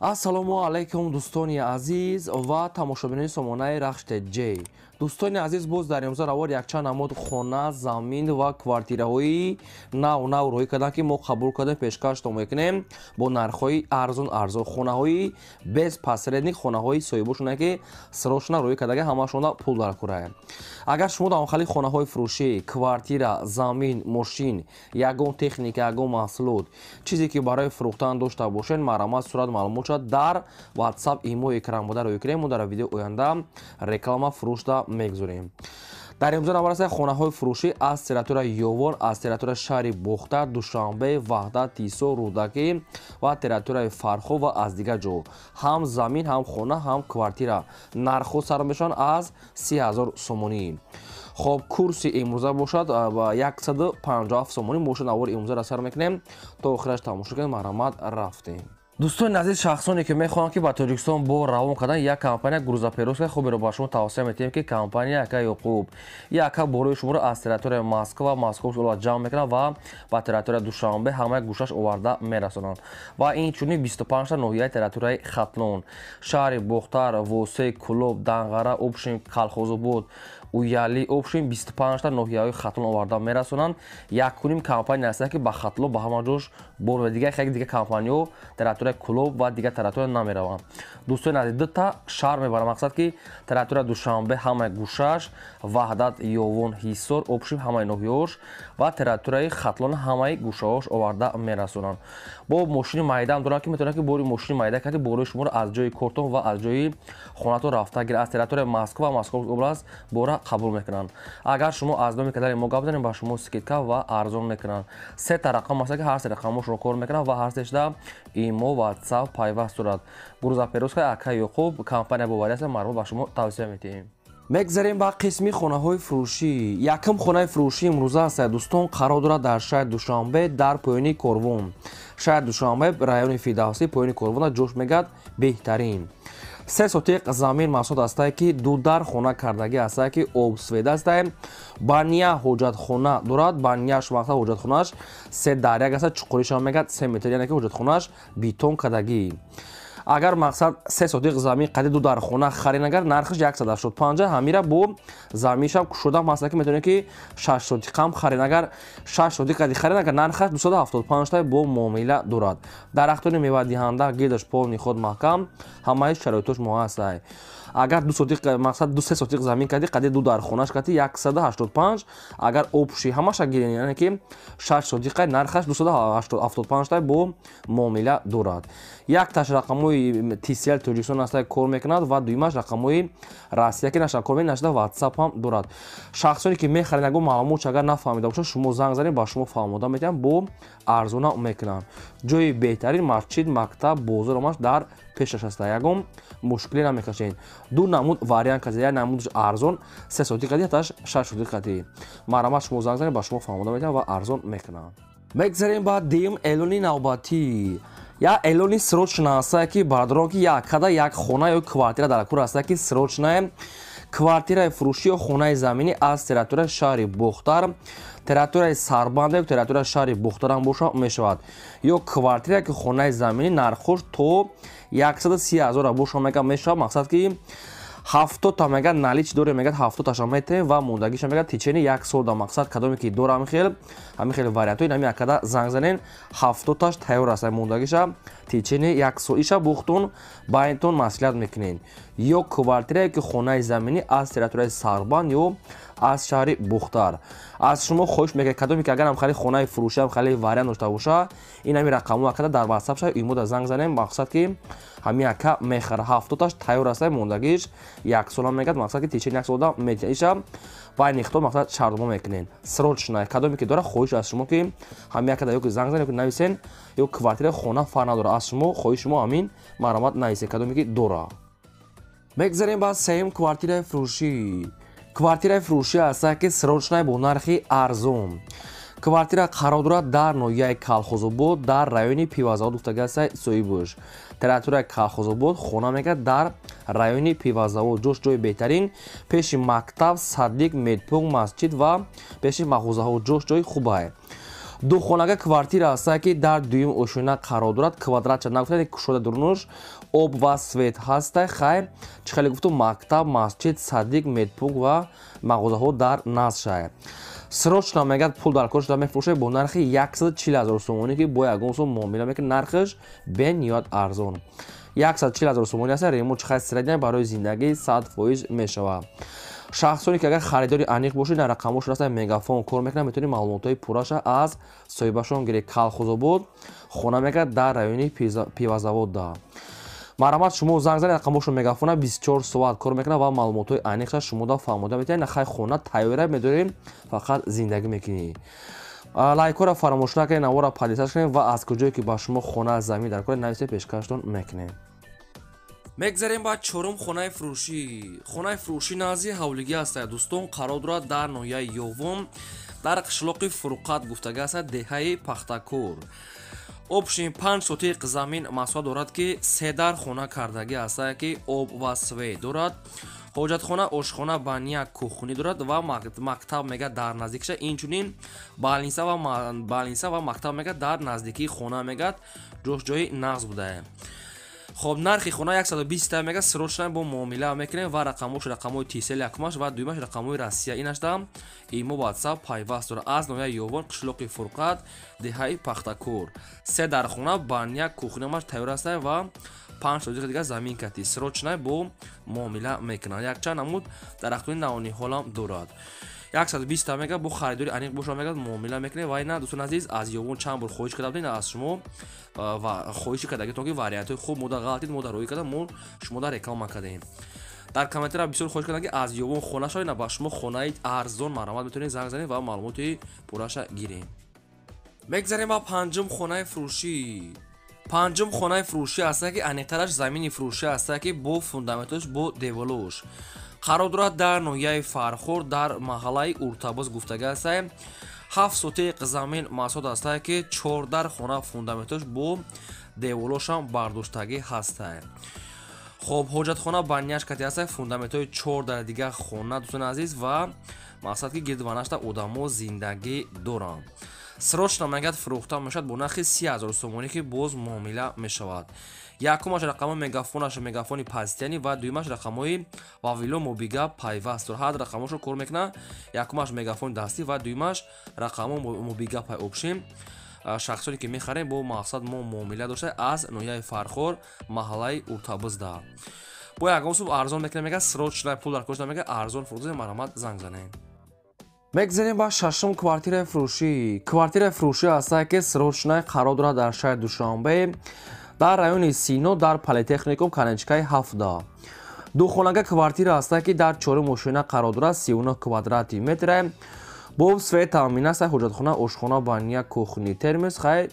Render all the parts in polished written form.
ассалому алайкум дӯстони азиз ва тамошобинони сомонаи рахште ҷей. дӯстони азиз, боз дар имрӯза равор якчанд намуд хона, замин ва квартираҳои нав рӯй карданд ки мо қабул кардем, пешкаштон мекунем бо нархҳои арзон. Хонаҳои без посредник, хонаҳои соҳибошоне ки срочно рӯй кардаги ҳамашона пул дар кураe. Агар шумо дар охали хонаҳои фурӯшӣ, квартира, замин, мошин, ягон техника, ягон маҳсулот, чизе ки барои фурӯхтан дошта бошед, марҳамат сурат маълумот шуд дар WhatsApp имо экран бода рӯй кунем. мо дар видео оянда реклама фурӯшта мегузорем. дар имрӯза навар аст хонаҳои фурӯшӣ аз территорияи Ёвон, аз территорияи шаҳри Бухта, Душанбе, Ваҳдат, Тисо, Рӯдакӣ ва территорияи Фархо ва аз дигар ҷо ҳам замин, ҳам хона, ҳам квартира нархҳо сар мешаванд аз 30,000 сомонӣ. хоб курси имрӯза бошад 157 сомонӣ. бошад навори имрӯзаро сар мекунем то охираш тамошо кунем. марҳамат, рафтем. дӯстони азиз, шахсоне ки мехоҳанд ки ба Тоҷикистон бо равон кардан як компания грузоперевозка хуберо ба шумо тавсия метиҳем ки компания Яка Ёқуб Яка борои шуморо аз территорияи Москва ҷамъ мекунад ва ба территорияи Душанбе ҳамаи гӯшаш оварда мерасонанд. ва инчунин 25 та ноҳияи территорияи Хатлон, шаҳри Бухтар, Восей, Кулоб, Данғара, Обшин, Калхозобод, Уяли, Обшин 25 та ноҳияҳои Хатлон оварда мерасонанд. Якуним компания аст ки ба Хатлон ба ҳама ҷош бор дигар дигар компаниҳо территорияи Кулоб ва дигар территория намераванд. дӯстони азиз, ду та шаҳр мебарам мақсад ки территорияи Душанбе ҳамаи гӯшаш, Ваҳдат, Ёвон, Ҳисор, Обшин ҳамаи ноҳияҳош ва территорияи Хатлон ҳамаи гӯшаҳош оварда мерасонанд. бо мошини майдаам доранд ки метавонанд ки бори мошини майда карди борои шуморо аз ҷои кортон ва аз ҷои хонатон рафта гир аз территорияи Москва, Московская област бора қабул мекунанд. агар шумо аз номи кадали мо гап занем ба шумо скидка ва арзон мекунанд. се та рақам аст ки ҳар се рақамошро кор мекунанд ва ҳар сешда имо, WhatsApp пайваст дорад. грузоперевозка Яка Ёқуб компания боварӣ аст, марҳум ба шумо тавсия метиҳем. мегзарем ба қисми хонаҳои фурӯшӣ. якум хонаи фурӯшӣ имрӯза аст дӯстон, қарор дорад дар шаҳри Душанбе дар поёни Корвон. шаҳри Душанбе райони Фидавсӣ поёни Корвона ҷош мегӯяд беҳтарин. 3 сотиқ замин маҳсулот астае ки дудар хона кардагӣ астае ки обсведа астае. бания ҳоҷатхона дорад. банияш мақсад ҳоҷатхонааш 3 дар 1 аст, чуқуришам мегӯяд 3 метр, яъне ки ҳоҷатхонааш битон кардагӣ. агар мақсад 3 сотиқ замин қади дудар хона харинагар нархиш 175, ҳамира бо заминшам кушода масъала ки метавонед ки 6 сотиқам харинагар 6 сотиқ қади харинагар нархаш 275 бо муомила дорад. дарахтони мевадиҳанда гирдаш полни худ маҳкам, ҳамаи шароитош муайян. агар 2 сотиқ мақсад 2-3 сотиқ замин кади қади дудар хонаш кади 185, агар обши ҳамаша гирен, яъне ки 6 сотиқа нархаш 275 бо муомила дорад. якташ рақамои TCL Тоҷикистон аст кор мекунад ва дуюмаш рақамои Россия ки наша кор мекунад, наша WhatsApp ҳам дорад. шахсоне ки мехаранд ягон маълумотш агар нафаҳмида бошад, шумо занг занед, ба шумо фаҳмода метиҳам, бо арзона мекунанд. ҷои беҳтарин масҷид, мактаб, бозор ҳамаш дар пешаш аст. ягон мушкиле намекашед. ду намуд вариант кади, як намудаш арзон 3 сотиқ кади, яташ 6 сотиқ кади. марҳамат, шумо занг занед, ба шумо фаҳмода метиҳам ва арзон мекунанд. мегзарем ба дим эълони навбатӣ. як эълони срочна астае ки бардорон ки яккада як хона ё квартира дар кор астае ки срочнае квартираи фурӯшӣ ё хонаи заминӣ аз территорияи шаҳри Бухтар, территорияи Сарбанда ё территорияи шаҳри Бухтарам боша мешавад. ё квартира ки хонаи заминӣ нархош то 130,000 боша мешавад. мақсад ки 70 та мегӯяд налич дорем, мегӯяд 70 таша метем ва мондагиша мегӯяд тичени 1 сол. да мақсад кадоме ки дора ҳамин хел вариантҳои нами яккада занг занен 70 таш тайёр аст. мондагиша тичени 1 сол. иша бухтун байнтон маслиҳат мекунед. ё квартирае ки хонаи заминӣ аз территорияи Сарбанд ё аз шаҳри Бухтар. аз шумо хоҳиш мекунем кадоме ки агарам хали хонаи фурӯшиам хали вариант дошта боша, ин ҳами рақамҳо яккада дар WhatsApp ша имода занг занем, мақсад ки ҳамин якка мехара 70 таш тайёр аст, мондагиш 1 солам мегӯяд, мақсад ки тичени 1 солда метиҳад. иша байни ихтор мақсад шардома мекунед. срочна кадоме ки дора хоҳиш аз шумо ки ҳамин яккада ё ки занг занед, ё ки нависен, ё квартира хона фарқ надора. аз шумо хоҳиш шумо ҳамин марҳамат нависед кадоме ки дора. мегзарем ба сеюм квартираи фурӯшӣ. квартираи фурӯшӣ аст ки срочна бо нархи арзон. квартира қарор дорад дар ноҳияи Калхозобод дар райони Пивазавод гуфтагӣ аст Соҳибуш. территорияи Калхозобод хона мегӯяд дар райони Пивазавод. ҷош ҷои беҳтарин, пеши мактаб, садик, медпункт, масҷид ва пеши мағозаҳо. ҷош ҷои хубае. духонага квартира астае ки дар дуюм ошина қарор дорад. Квадратча нагуфтад кушода дурнуш об ва свет ҳастае. Хайр чӣ хеле гуфтум мактаб, масҷид, садик, медпункт ва мағозаҳо дар назшае. Срочно мегӯяд пул дар кор шуда мефурӯшад бо нархи 140 000 сомонӣ ки бо ягон сом муомила мекунад. Нархаш бениҳоят арзон 140 000 сомонӣ аст. Ремонт чӣ хеле средня барои зиндагӣ 100% мешавад. шахсоне ки агар харидори аниқ бошед дар рақамҳошон ҳастанд мегафон кор мекунад метавонед маълумотҳои пурраша аз соҳибашон гиред. Калхозобод хона мекунад дар райони пивазавод да марамат шумо занг занед рақамҳошон мегафона 24 соат кор мекунад ва маълумотҳои аниқша шумо да фаҳмода метавонед. нахай хона тайёра медорем фақат зиндагӣ мекунӣ. лайкора фаромӯш накунед навора подписач кунед ва аз куҷое ки ба шумо хона замин дар кор нависед пешкаштон мекунем. мегзарем ба чорум хонаи фурӯшӣ. хонаи фурӯшӣ назди ҳавлигӣ астад. дӯстон қарор дорад дар ноҳияи ёвум дар қишлоқи фурқат гуфтага астад деҳаи пахтакор. обшин 5 сотиқ замин масоҳат дорад ки 3 дар хона кардагӣ астад ки об ва свет дорад. ҳоҷатхона ошхона баня кухнӣ дорад ва мактаб мега дар наздикиша. инчунин балинса ва мактаб мега дар наздикии хона мегад ҷошҷои нағз будае. хоб нархи хона 120 мега срочна бо муомила мекунем ва рақамҳои тисел якумаш ва дуюмаш рақамҳои россия инашда имо ватсап пайваст дорад. аз ноҳияи ёвон қишлоқи фурқат деҳаи пахтакор 3 дар хона баня кухнямаш тайёр аста ва 5 сотиқ дига замин кати срочна бо муомила мекунад. якчанд намуд дарахтони наони ҳолам дорад. 120 мега бо харидори аниқ боша мегад муомила мекунед ва ина дӯстон азиз аз ёвон чанд бор хоҳиш карда будем аз шумо ва хоҳиши кардагитон ки вариантҳои хуб мода ғалтид мода роӣ кардам мо шумо да реклама кардем. дар комментария бисёр хоҳиш кардам ки аз ёвон хона шавед на ба шумо хонаи арзон маромат метавонед занг занед ва маълумоти пурраша гирем. мегзарем ба панҷум хонаи фурӯшӣ. панҷум хонаи фурӯшӣ астае ки аниқтараш замини фурӯшӣ астае ки бо фундаментош бо деволош қарор дорад дар ноҳияи фархор дар маҳаллаи уртабоз гуфтага астае. 7 сотиқ замин масоҳат астае ки 4 дар хона фундаментош бо деволошам бардоштагӣ ҳастае. хоб ҳоҷатхона баняш кати астае фундаментҳои 4 дар дига хона дӯстон азиз ва мақсад ки гирдванашта одамо зиндагӣ доранд. срочно мегад фурӯхта мешавад бо нархи 30 000 сомонӣ ки боз муомила мешавад. якумаш рақамҳои мегафонаш мегафони пазитянӣ ва дуюмаш рақамҳои вавило мобига пайваст дорад. ҳад рақамҳошро кор мекунад. якумаш мегафони дастӣ ва дуюмаш рақамҳо мобига пай обшим. шахсоне ки мехарем бо мақсад мо муомила дошта аз ноҳияи фархор маҳаллаи уртабызда бо ягон сум арзон мекунем мега срочна пул дар кошта мега арзон фурӯхтем маромат занг занем. мегзарем ба шашум квартираи фурӯшӣ. квартираи фурӯшӣ астае ки срочна қарор дорад дар шаҳри душанбе дар райони сино дар политехникум канечкаи 7 духонага квартира астае ки дар чорум ошина қарор дорад 39 квадрати метре бо свет таъмин аст. ҳоҷатхона ошхона баня кухни термос хай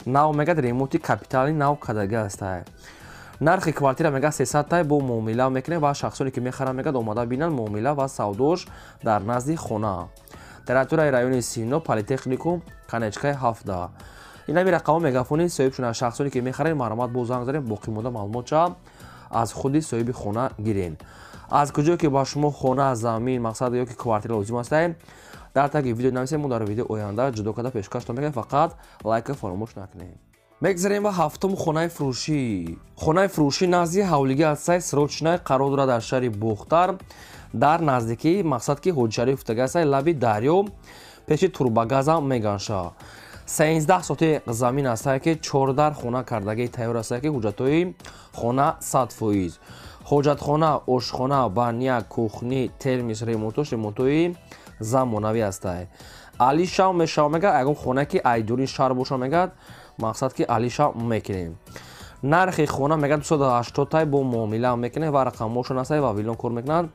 нав мегад ремонти капитали нав кардагӣ астае. нархи квартира мега 300 тай бо муомила мекунем ва шахсоне ки мехаранд мегад омада бинанд муомила ва савдош дар назди хона. территорияи райони сино политехникум канечкаи 7 инами рақамҳо мегафони соҳибшона шахсоне ки мехаред маромат бо занг занем боқӣ монда маълумотша аз худи соҳиби хона гирен. аз куҷое ки ба шумо хона замин мақсад ё ки квартира лозим астае дар таги видео нависед. мо дар видео оянда ҷудо карда пешкаштон мекунем фақат лайка фаромӯш накунем. мегзарем ба ҳафтум хонаи фурӯшӣ. хонаи фурӯшӣ назди ҳавлигӣ астае срочна қарор дорад дар шаҳри бухтар дар наздикӣ мақсад ки ҳоҷишариф гуфтага астае лаби дарё пеши турбагазам меганша. 13 сотиқ замин астае ки 4 дар хона кардагӣ тайёр астае ки ҳуҷҷатҳои хона 100%. ҳоҷатхона ошхона баня кухни термис ремонтҳои замонавӣ астае. алишав мешавад мегад ягон хона ки айдури шаҳр боша мегад мақсад ки алишав мекунем. нархи хона мегад 280 тай бо муомила мекунем ва рақамҳошон астае ва вилон кор мекунад.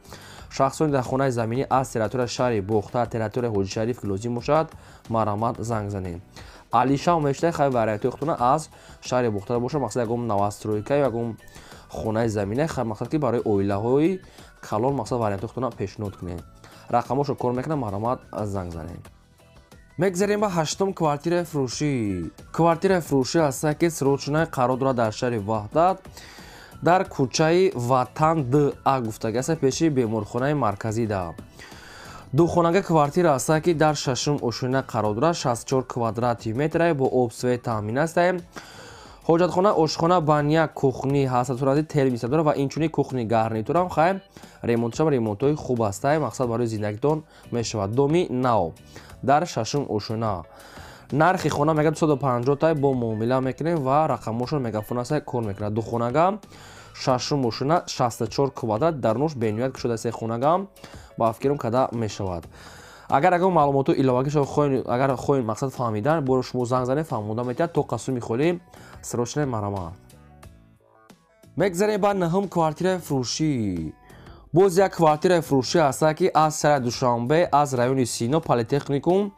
шахсоне дар хонаи заминӣ аз территорияи шаҳри бухта территорияи ҳоҷи шариф ки лозим бошад маромат занг занем. алишав мешавад хай вариантҳои хутона аз шаҳри бухта бошад мақсад ягон новостройка ягон хонаи замина хай мақсад ки барои оилаҳои калон мақсад вариантҳои хутона пешниҳод кунем. рақамҳошро кор мекунад маромат занг занем. мегзарем ба ҳаштум квартираи фурӯшӣ. квартираи фурӯшӣ астае ки срочна қарор дорад дар шаҳри ваҳдат дар кӯчаи ватан д а гуфтага астае пеши беморхонаи марказӣ да. духонага квартира аст ки дар шашум ошина қарор дорад, 64 квадрати метр бо обсвет таъмин аст. ҳоҷатхона, ошхона, баня, кухни, ҳасатурати термиса дорад ва инчунин кухни гарнитурам хай ремонтшам ремонтҳои хуб аст. мақсад барои зиндагитон мешавад. доми нав дар шашум ошуна. нархи хона мега 250 бо муомила мекунем ва рақамошон мегафон аст кор мекунад. духонага шашум ошуна 64 квадрат дар нуш бениҳоят кушода се хонага ба фикрам када мешавад. агар маълумоту иловагӣ шумо хоҳед, агар хоҳед мақсад фаҳмидан, бо шумо занг занед, фаҳмода метавонад то қасуми холӣ срочно марама. мегзарем ба наҳум квартираи фурӯшӣ. боз як квартираи фурӯшӣ аст ки аз сараи душанбе аз райони сино политехникум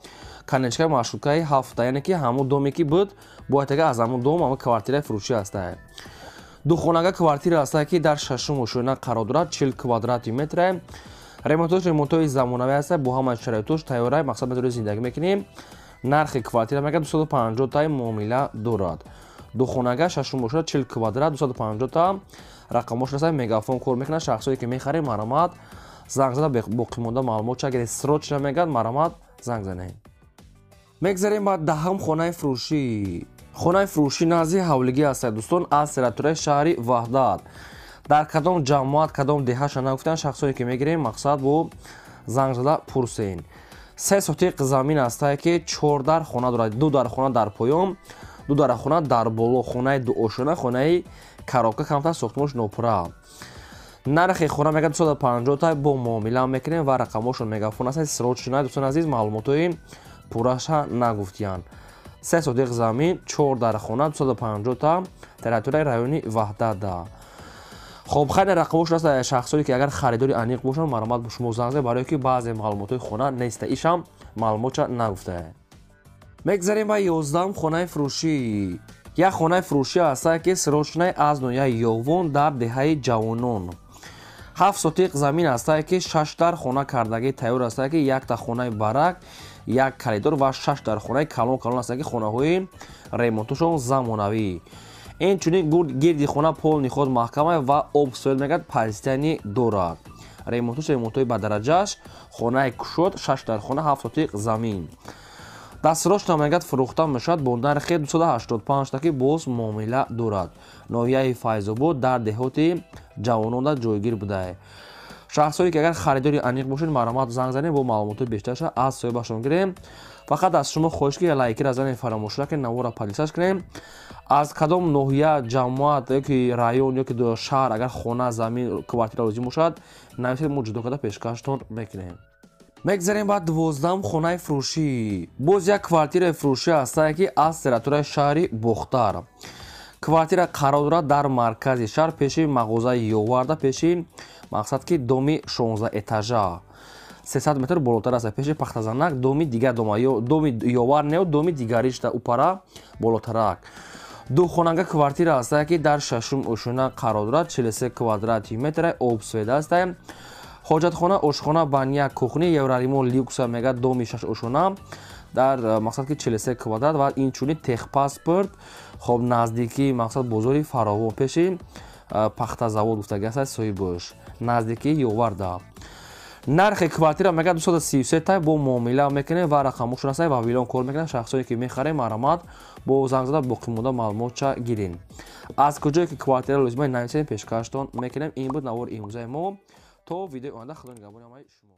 канечкаи маршруткаи 7 яъне ки ҳамун доме ки буд бояд аз ҳамун дом ҳамун квартираи фурӯшӣ аст. духонага квартира аст ки дар шашум ошуна қарор дорад, 40 квадрати метр. ремонтҳои замонавӣ аст бо ҳамаи шароитош тайёра, мақсад метавонед зиндагӣ мекунем. нархи квартира мега 250 таи муомила дорад. духонага шашум ошуна 40 квадрат 250 та. рақамош аст мегафон кор мекунад. шахсое ки мехарем марамат занг зада боқимонда маълумот агар срочно мегад марамат занг занед. мегзарем ба даҳам хонаи фурӯшӣ. хонаи фурӯшӣ назди ҳавлигӣ аст дӯстон, аз сератураи шаҳри ваҳдат. дар кадом ҷамоат, кадом деҳаша нагуфтан, шахсое ки мегирем мақсад бо занг зада пурсен. 3 сотиқ замин аст ки 4 дар хона дорад. 2 дар хона дар поён, 2 дар хона дар боло, хонаи дуошона, хонаи коробка камтар сохтмош нопура. нархи хона мега 250 та бо муомила мекунем ва рақамошон мегафон аст срочно. дӯстон азиз, маълумотои пурраша нагуфтиян. 3 сотиқ замин, 4 дар хона, 250 та, территорияи райони ваҳдат. хоб хайне рақамош аст шахсое ки агар харидори аниқ бошанд марамат бо шумо занг занед, барое ки баъзе маълумотои хона неста. ишам маълумотша нагуфта. мегзарем ба 11 хонаи фурӯшӣ. як хонаи фурӯшӣ аст ки срочно аз ноҳияи ёвон дар деҳаи ҷавонон. 7 сотиқ замин аст ки 6 дар хона кардагӣ тайёр аст ки 1 та хонаи барак, 1 коридор ва 6 дар хонаи калон аст ки хонаҳои ремонтошон замонавӣ. инчунин гирди хона пол ниход маҳкама ва обсоил мегад пазистани дорад. ремонтҳои ба дараҷааш, хонаи кушод, 6 дар хона, 7 сотиқ замин. дастрочно мегад фурӯхта мешавад бо нархи 285 та ки боз муомила дорад. ноҳияи файзобод дар деҳоти ҷавононда ҷойгир буда. шахсое ки агар харидори аниқ бошед марамат занг занед бо маълумотои бештарша аз соҳибашон гирем. фақат аз шумо хоҳиш ки лайкира занед, фаромӯш накунед, навора подписааш кунем. аз кадом ноҳия, ҷамоат ёки район ёки шаҳр агар хона, замин, квартира лозим бошад, нависед, мо ҷудо карда пешкаштон мекунем. мегзарем ба 12 хонаи фурӯшӣ. боз як квартираи фурӯшӣ аст ки аз сератураи шаҳри бохтар. квартира қарор дорад дар маркази шаҳр, пеши мағозаи ёварда, пеши мақсад ки доми 16 этажа, 300 метр болотар аст, пеши пахтазанак, доми дигар доми ёвар не, доми дигаришта упара болотарак. духонага квартира аст ки дар шашум ошуна қарор дорад, 43 квадрати метр, обсвет аст. ҳоҷатхона, ошхона, баня, кухни, евраримон люкса мега доми 6 ошуна дар мақсад ки 43 квадрат ва инчунин техпаспорт. хоб наздики мақсад бозори фаровон, пеши пахтазавод гуфтагӣ аст соҳибош, наздики ёварда. нархи квартира мега 233 та бо муомила мекунем ва рақамошон аст вавилон кор мекунад. шахсое ки мехарем марамат бо занг зада боқимонда маълумотша гирин. аз куҷое ки квартира лозимаи нависед пешкаштон мекунем. ин буд навори имрӯзаи мо. то видеои оянда худо нигаҳбони ҳамаи шумо.